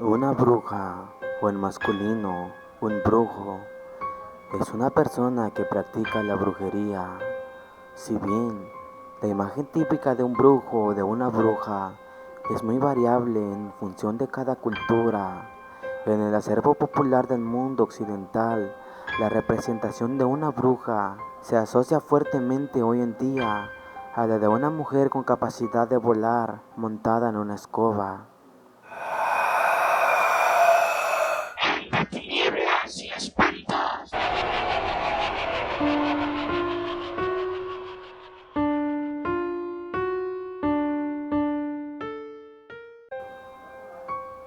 Una bruja, o en masculino, un brujo, es una persona que practica la brujería. Si bien la imagen típica de un brujo o de una bruja es muy variable en función de cada cultura, en el acervo popular del mundo occidental, la representación de una bruja se asocia fuertemente hoy en día a la de una mujer con capacidad de volar montada en una escoba. Tinieblas y espíritus.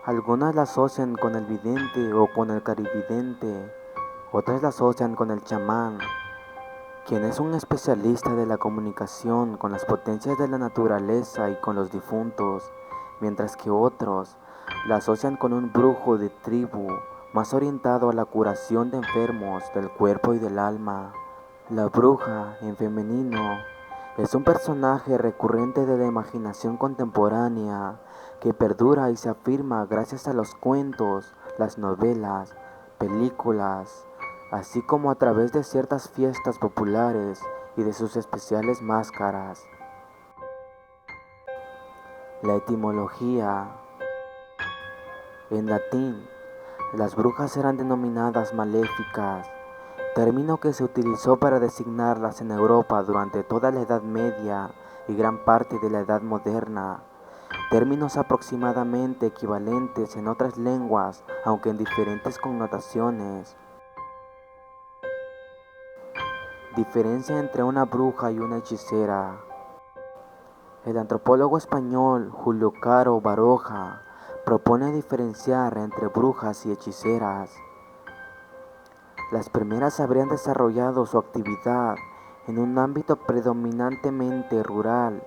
Algunas la asocian con el vidente o con el carividente, otras la asocian con el chamán, quien es un especialista de la comunicación con las potencias de la naturaleza y con los difuntos, mientras que otros la asocian con un brujo de tribu, más orientado a la curación de enfermos del cuerpo y del alma. La bruja, en femenino, es un personaje recurrente de la imaginación contemporánea que perdura y se afirma gracias a los cuentos, las novelas, películas, así como a través de ciertas fiestas populares y de sus especiales máscaras. La etimología. En latín, las brujas eran denominadas maléficas, término que se utilizó para designarlas en Europa durante toda la Edad Media y gran parte de la Edad Moderna, términos aproximadamente equivalentes en otras lenguas, aunque en diferentes connotaciones. Diferencia entre una bruja y una hechicera. El antropólogo español Julio Caro Baroja propone diferenciar entre brujas y hechiceras. Las primeras habrían desarrollado su actividad en un ámbito predominantemente rural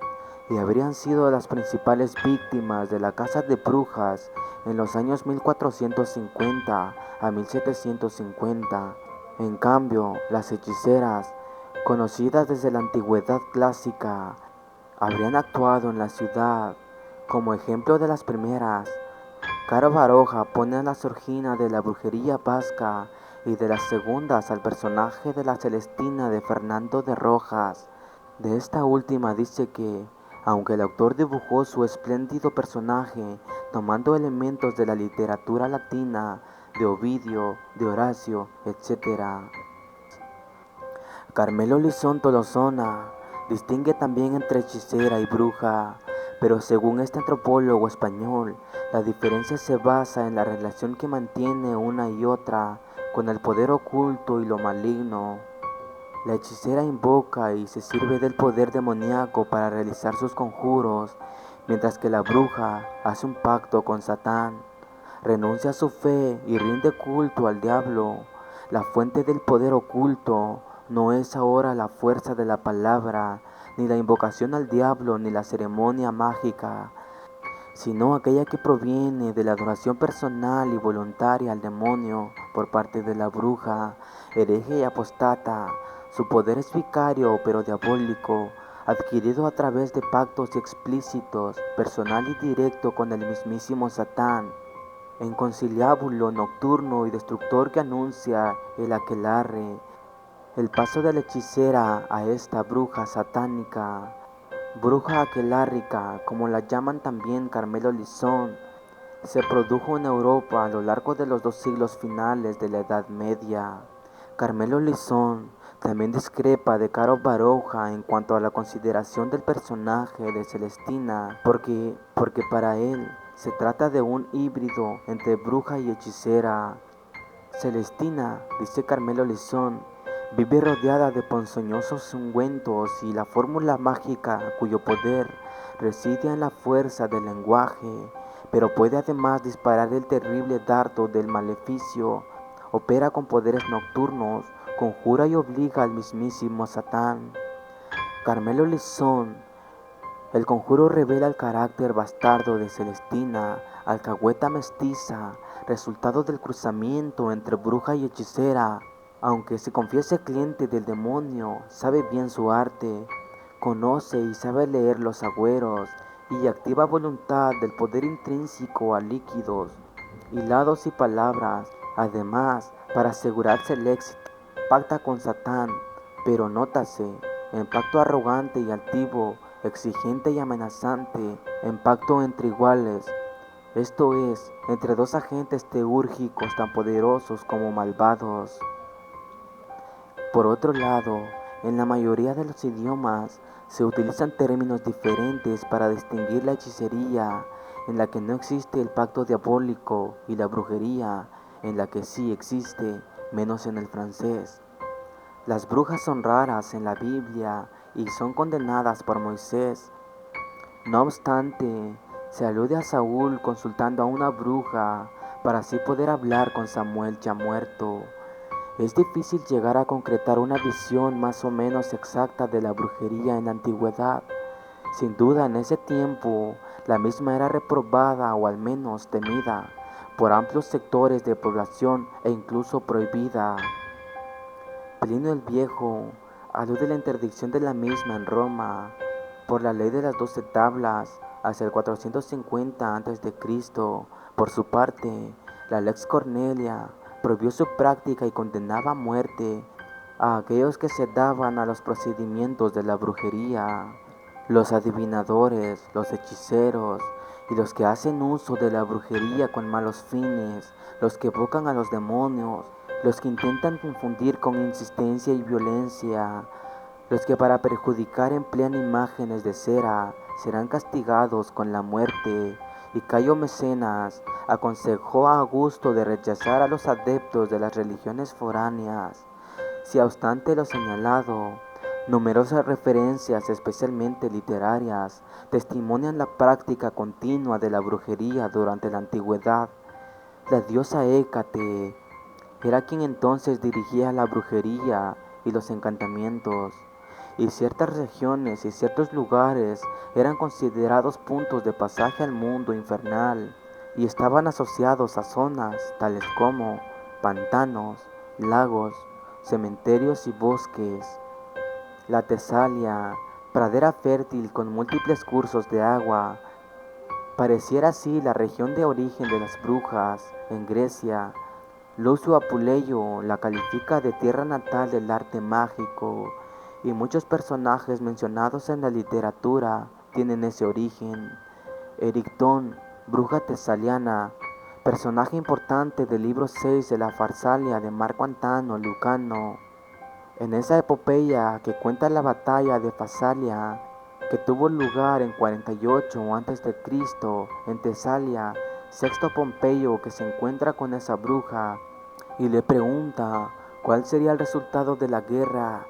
y habrían sido las principales víctimas de la caza de brujas en los años 1450 a 1750. En cambio, las hechiceras, conocidas desde la antigüedad clásica, habrían actuado en la ciudad. Como ejemplo de las primeras, Caro Baroja pone a la Sorgina de la brujería vasca y de las segundas al personaje de la Celestina de Fernando de Rojas. De esta última dice que, aunque el autor dibujó su espléndido personaje tomando elementos de la literatura latina, de Ovidio, de Horacio, etc., Carmelo Lizón Tolosona distingue también entre hechicera y bruja, pero según este antropólogo español, la diferencia se basa en la relación que mantiene una y otra con el poder oculto y lo maligno. La hechicera invoca y se sirve del poder demoníaco para realizar sus conjuros, mientras que la bruja hace un pacto con Satán, renuncia a su fe y rinde culto al diablo. La fuente del poder oculto no es ahora la fuerza de la palabra, ni la invocación al diablo, ni la ceremonia mágica, sino aquella que proviene de la adoración personal y voluntaria al demonio por parte de la bruja, hereje y apostata. Su poder es vicario pero diabólico, adquirido a través de pactos explícitos, personal y directo con el mismísimo Satán, en conciliábulo nocturno y destructor que anuncia el aquelarre, el paso de la hechicera a esta bruja satánica. Bruja aquelárrica, como la llaman también Carmelo Lizón, se produjo en Europa a lo largo de los 2 siglos finales de la Edad Media. Carmelo Lizón también discrepa de Caro Baroja en cuanto a la consideración del personaje de Celestina, porque para él se trata de un híbrido entre bruja y hechicera. Celestina, dice Carmelo Lizón, vive rodeada de ponzoñosos ungüentos y la fórmula mágica cuyo poder reside en la fuerza del lenguaje, pero puede además disparar el terrible dardo del maleficio, opera con poderes nocturnos, conjura y obliga al mismísimo Satán. Carmelo Lizón, el conjuro revela el carácter bastardo de Celestina, alcahueta mestiza, resultado del cruzamiento entre bruja y hechicera. Aunque se confiese cliente del demonio, sabe bien su arte, conoce y sabe leer los agüeros y activa voluntad del poder intrínseco a líquidos. hilados y palabras. Además, para asegurarse el éxito, pacta con Satán, pero nótase, en pacto arrogante y altivo, exigente y amenazante, en pacto entre iguales, esto es, entre dos agentes teúrgicos tan poderosos como malvados. Por otro lado, en la mayoría de los idiomas se utilizan términos diferentes para distinguir la hechicería, en la que no existe el pacto diabólico, y la brujería, en la que sí existe, menos en el francés. Las brujas son raras en la Biblia y son condenadas por Moisés. No obstante, se alude a Saúl consultando a una bruja para así poder hablar con Samuel ya muerto. Es difícil llegar a concretar una visión más o menos exacta de la brujería en la antigüedad. Sin duda, en ese tiempo, la misma era reprobada o al menos temida por amplios sectores de población e incluso prohibida. Plinio el Viejo alude a la interdicción de la misma en Roma por la ley de las 12 tablas hacia el 450 a.C. Por su parte, la Lex Cornelia prohibió su práctica y condenaba a muerte a aquellos que se daban a los procedimientos de la brujería, los adivinadores, los hechiceros y los que hacen uso de la brujería con malos fines, los que evocan a los demonios, los que intentan confundir con insistencia y violencia, los que para perjudicar emplean imágenes de cera, serán castigados con la muerte. Y Cayo Mecenas aconsejó a Augusto de rechazar a los adeptos de las religiones foráneas. Si obstante lo señalado, numerosas referencias, especialmente literarias, testimonian la práctica continua de la brujería durante la antigüedad. La diosa Hécate era quien entonces dirigía la brujería y los encantamientos, y ciertas regiones y ciertos lugares eran considerados puntos de pasaje al mundo infernal y estaban asociados a zonas tales como pantanos, lagos, cementerios y bosques. La Tesalia, pradera fértil con múltiples cursos de agua, pareciera así la región de origen de las brujas en Grecia. Lucio Apuleyo la califica de tierra natal del arte mágico y muchos personajes mencionados en la literatura tienen ese origen. Erictón, bruja tesaliana, personaje importante del libro 6 de la Farsalia de Marco Antano Lucano. En esa epopeya que cuenta la batalla de Fasalia, que tuvo lugar en 48 a.C. en Tesalia, Sexto Pompeyo, que se encuentra con esa bruja y le pregunta cuál sería el resultado de la guerra,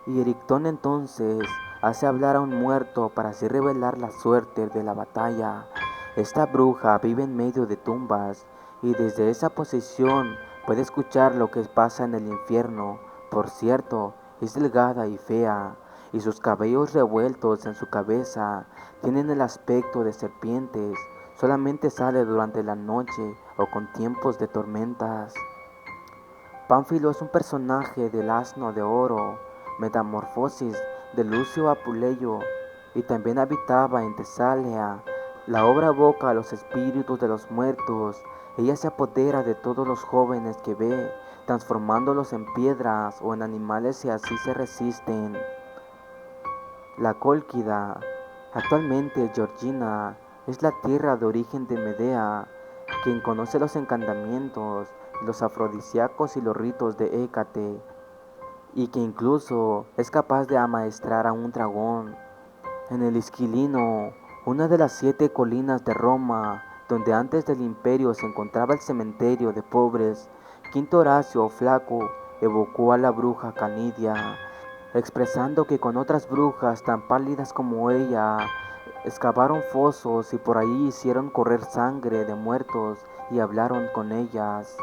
y Erictón entonces hace hablar a un muerto para así revelar la suerte de la batalla. Esta bruja vive en medio de tumbas y desde esa posición puede escuchar lo que pasa en el infierno. Por cierto, es delgada y fea, y sus cabellos revueltos en su cabeza tienen el aspecto de serpientes. Solamente sale durante la noche o con tiempos de tormentas. Pánfilo es un personaje del Asno de Oro, Metamorfosis de Lucio Apuleyo, y también habitaba en Tesalia. La obra evoca a los espíritus de los muertos. Ella se apodera de todos los jóvenes que ve, transformándolos en piedras o en animales si así se resisten. La Cólquida, actualmente Georgina, es la tierra de origen de Medea, quien conoce los encantamientos, los afrodisíacos y los ritos de Hécate, y que incluso es capaz de amaestrar a un dragón. En el Isquilino, una de las 7 colinas de Roma, donde antes del imperio se encontraba el cementerio de pobres, Quinto Horacio Flaco evocó a la bruja Canidia, expresando que con otras brujas tan pálidas como ella, excavaron fosos y por ahí hicieron correr sangre de muertos y hablaron con ellas.